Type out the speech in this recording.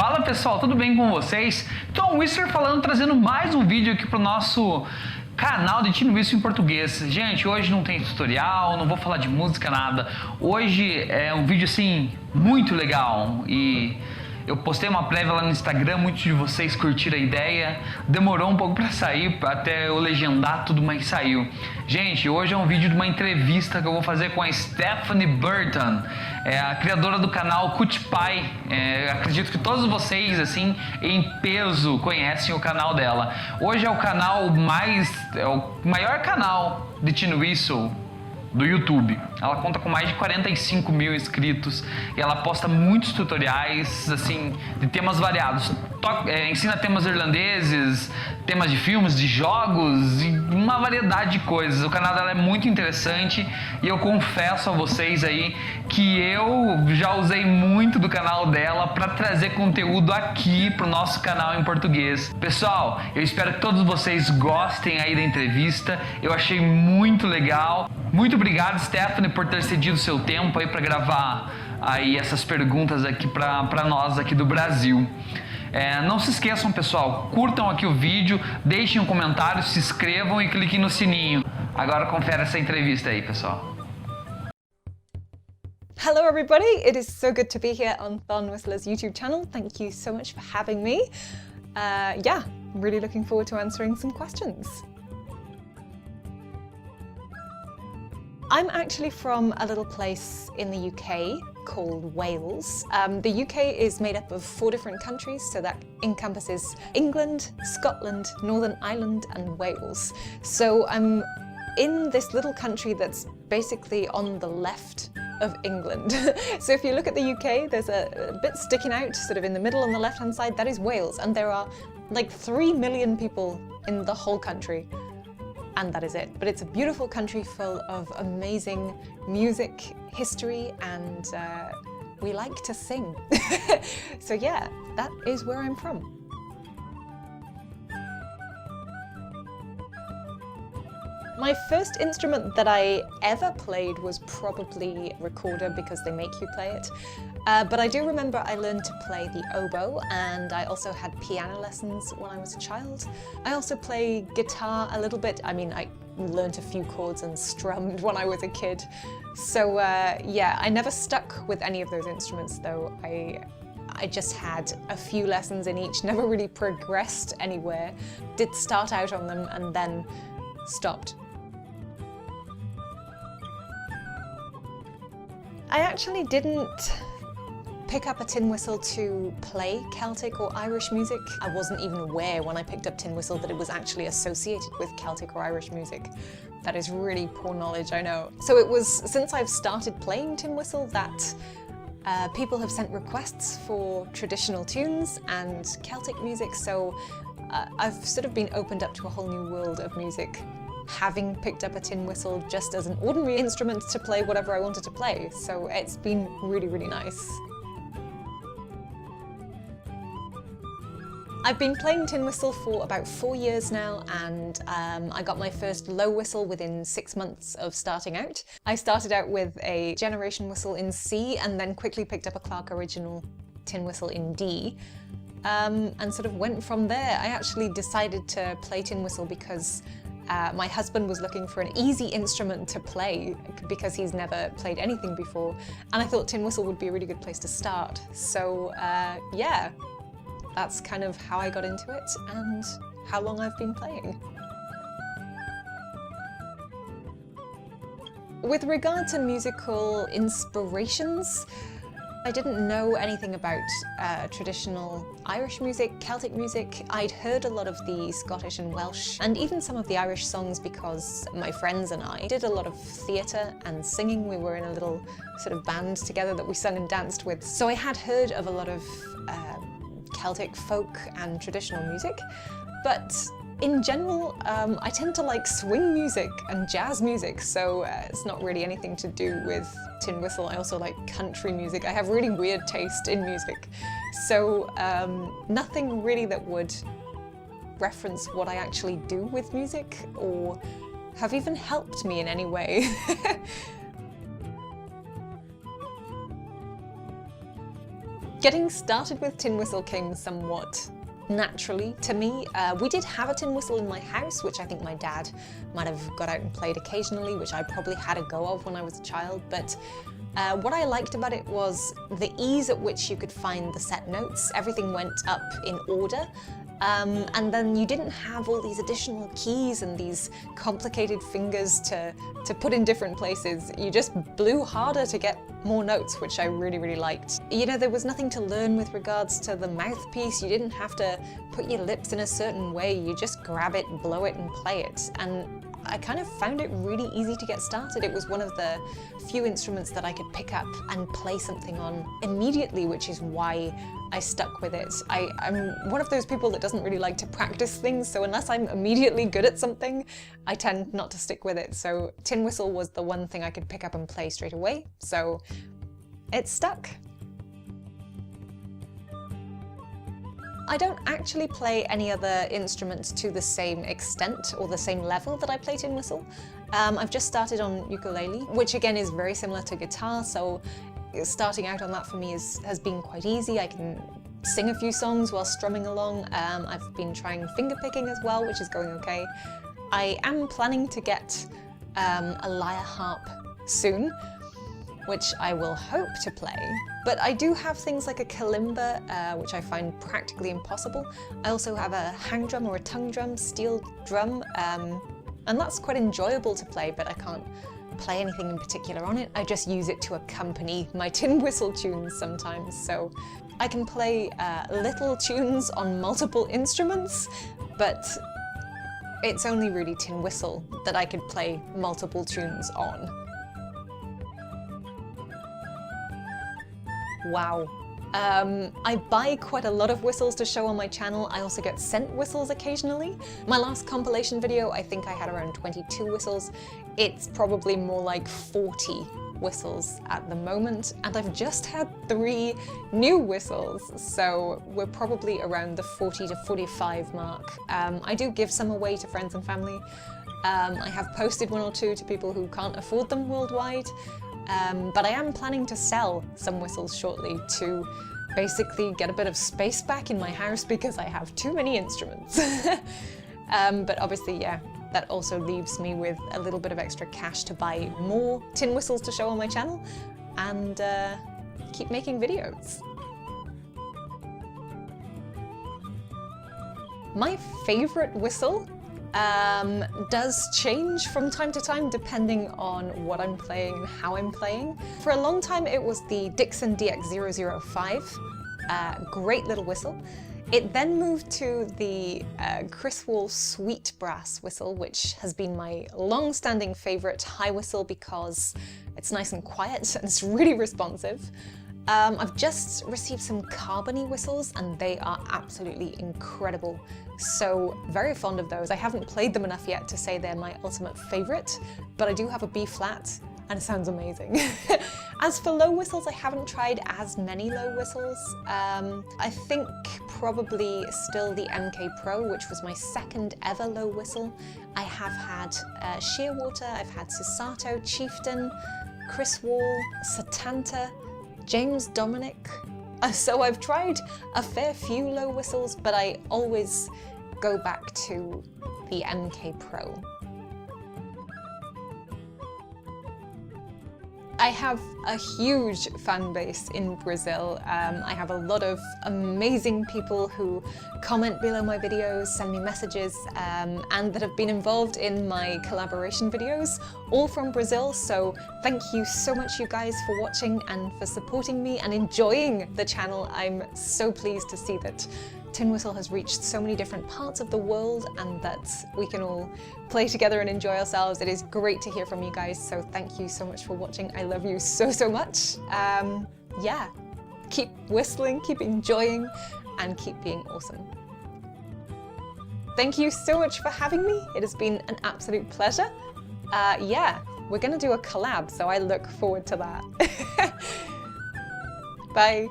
Fala pessoal, tudo bem com vocês? Então, o Whistler falando, trazendo mais um vídeo aqui pro nosso canal de Entrevista em português. Gente, hoje não tem tutorial, não vou falar de música, nada. Hoje é um vídeo assim, muito legal e eu postei uma prévia lá no Instagram, muitos de vocês curtiram a ideia. Demorou um pouco para sair, até eu legendar tudo, mas saiu. Gente, hoje é um vídeo de uma entrevista que eu vou fazer com a Stephanie Burton, a criadora do canal Cutie Pie. Acredito que todos vocês, assim, em peso, conhecem o canal dela. Hoje é o canal o maior canal de Teen Whistle do YouTube. Ela conta com mais de 45 mil inscritos e ela posta muitos tutoriais assim de temas variados. Ensina temas irlandeses, temas de filmes, de jogos e uma variedade de coisas. O canal dela é muito interessante e eu confesso a vocês aí que eu já usei muito do canal dela para trazer conteúdo aqui pro nosso canal em português. Pessoal, eu espero que todos vocês gostem aí da entrevista. Eu achei muito legal. Muito obrigado, Stephanie, por ter cedido seu tempo aí para gravar aí essas perguntas aqui para nós aqui do Brasil. Não se esqueçam, pessoal, curtam aqui o vídeo, deixem um comentário, se inscrevam e cliquem no sininho. Agora confere essa entrevista aí, pessoal. Hello everybody, it is so good to be here on Fun Whistler's YouTube channel. Thank you so much for having me. Yeah, I'm really looking forward to answering some questions. I'm actually from a little place in the UK called Wales. The UK is made up of 4 different countries, so that encompasses England, Scotland, Northern Ireland and Wales. So I'm in this little country that's basically on the left of England. So if you look at the UK, there's a bit sticking out sort of in the middle on the left hand side, that is Wales, and there are like 3 million people in the whole country. And that is it. But it's a beautiful country full of amazing music, history, and we like to sing. So yeah, that is where I'm from. My first instrument that I ever played was probably recorder because they make you play it. But I do remember I learned to play the oboe and I also had piano lessons when I was a child. I also play guitar a little bit. I mean, I learned a few chords and strummed when I was a kid. So yeah, I never stuck with any of those instruments though. I just had a few lessons in each, never really progressed anywhere. Did start out on them and then stopped. I actually didn't pick up a tin whistle to play Celtic or Irish music. I wasn't even aware when I picked up tin whistle that it was actually associated with Celtic or Irish music. That is really poor knowledge, I know. So it was since I've started playing tin whistle that people have sent requests for traditional tunes and Celtic music, so I've sort of been opened up to a whole new world of music, having picked up a tin whistle just as an ordinary instrument to play whatever I wanted to play. So it's been really, really nice. I've been playing tin whistle for about 4 years now, and I got my first low whistle within 6 months of starting out. I started out with a generation whistle in C and then quickly picked up a Clark original tin whistle in D. And sort of went from there. I actually decided to play tin whistle because my husband was looking for an easy instrument to play because he's never played anything before, and I thought tin whistle would be a really good place to start. So yeah, that's kind of how I got into it and how long I've been playing. With regard to musical inspirations, I didn't know anything about traditional Irish music, Celtic music. I'd heard a lot of the Scottish and Welsh and even some of the Irish songs because my friends and I did a lot of theatre and singing. We were in a little sort of band together that we sung and danced with. So I had heard of a lot of Celtic folk and traditional music, but in general, I tend to like swing music and jazz music, so it's not really anything to do with tin whistle. I also like country music. I have really weird taste in music, so nothing really that would reference what I actually do with music or have even helped me in any way. Getting started with tin whistle came somewhat naturally to me. We did have a tin whistle in my house, which I think my dad might have got out and played occasionally, which I probably had a go of when I was a child, but what I liked about it was the ease at which you could find the set notes. Everything went up in order. And then you didn't have all these additional keys and these complicated fingers to put in different places. You just blew harder to get more notes, which I really, really liked. You know, there was nothing to learn with regards to the mouthpiece. You didn't have to put your lips in a certain way. You just grab it, blow it, and play it. And I kind of found it really easy to get started. It was one of the few instruments that I could pick up and play something on immediately, which is why I stuck with it. I'm one of those people that doesn't really like to practice things, so unless I'm immediately good at something, I tend not to stick with it. So tin whistle was the one thing I could pick up and play straight away, so it stuck. I don't actually play any other instruments to the same extent or the same level that I play tin whistle. I've just started on ukulele, which again is very similar to guitar, so starting out on that for me has been quite easy. I can sing a few songs while strumming along. I've been trying finger picking as well, which is going okay. I am planning to get a lyre harp soon, which I will hope to play. But I do have things like a kalimba, which I find practically impossible. I also have a hang drum or a tongue drum, steel drum, and that's quite enjoyable to play, but I can't play anything in particular on it. I just use it to accompany my tin whistle tunes sometimes. So I can play little tunes on multiple instruments, but it's only really tin whistle that I could play multiple tunes on. Wow. I buy quite a lot of whistles to show on my channel. I also get sent whistles occasionally. My last compilation video, I think I had around 22 whistles. It's probably more like 40 whistles at the moment, and I've just had 3 new whistles, so we're probably around the 40 to 45 mark. I do give some away to friends and family. I have posted 1 or 2 to people who can't afford them worldwide. But I am planning to sell some whistles shortly to basically get a bit of space back in my house because I have too many instruments. But obviously, yeah, that also leaves me with a little bit of extra cash to buy more tin whistles to show on my channel and keep making videos. My favorite whistle does change from time to time depending on what I'm playing and how I'm playing. For a long time it was the Dixon DX005, great little whistle. It then moved to the Chris Wall Sweet Brass whistle, which has been my long-standing favourite high whistle because it's nice and quiet and it's really responsive. I've just received some carbony whistles and they are absolutely incredible. So very fond of those. I haven't played them enough yet to say they're my ultimate favourite, but I do have a B flat and it sounds amazing. As for low whistles, I haven't tried as many low whistles. I think probably still the MK Pro, which was my second ever low whistle. I have had Shearwater, I've had Susato, Chieftain, Chris Wall, Satanta, James Dominic. So I've tried a fair few low whistles, but I always go back to the MK Pro. I have a huge fan base in Brazil. I have a lot of amazing people who comment below my videos, send me messages, and that have been involved in my collaboration videos, all from Brazil. So thank you so much, you guys, for watching and for supporting me and enjoying the channel. I'm so pleased to see that Tin Whistle has reached so many different parts of the world and that we can all play together and enjoy ourselves. It is great to hear from you guys, so thank you so much for watching. I love you so, so much. Yeah, keep whistling, keep enjoying, and keep being awesome. Thank you so much for having me. It has been an absolute pleasure. Yeah, we're gonna do a collab, so I look forward to that. Bye.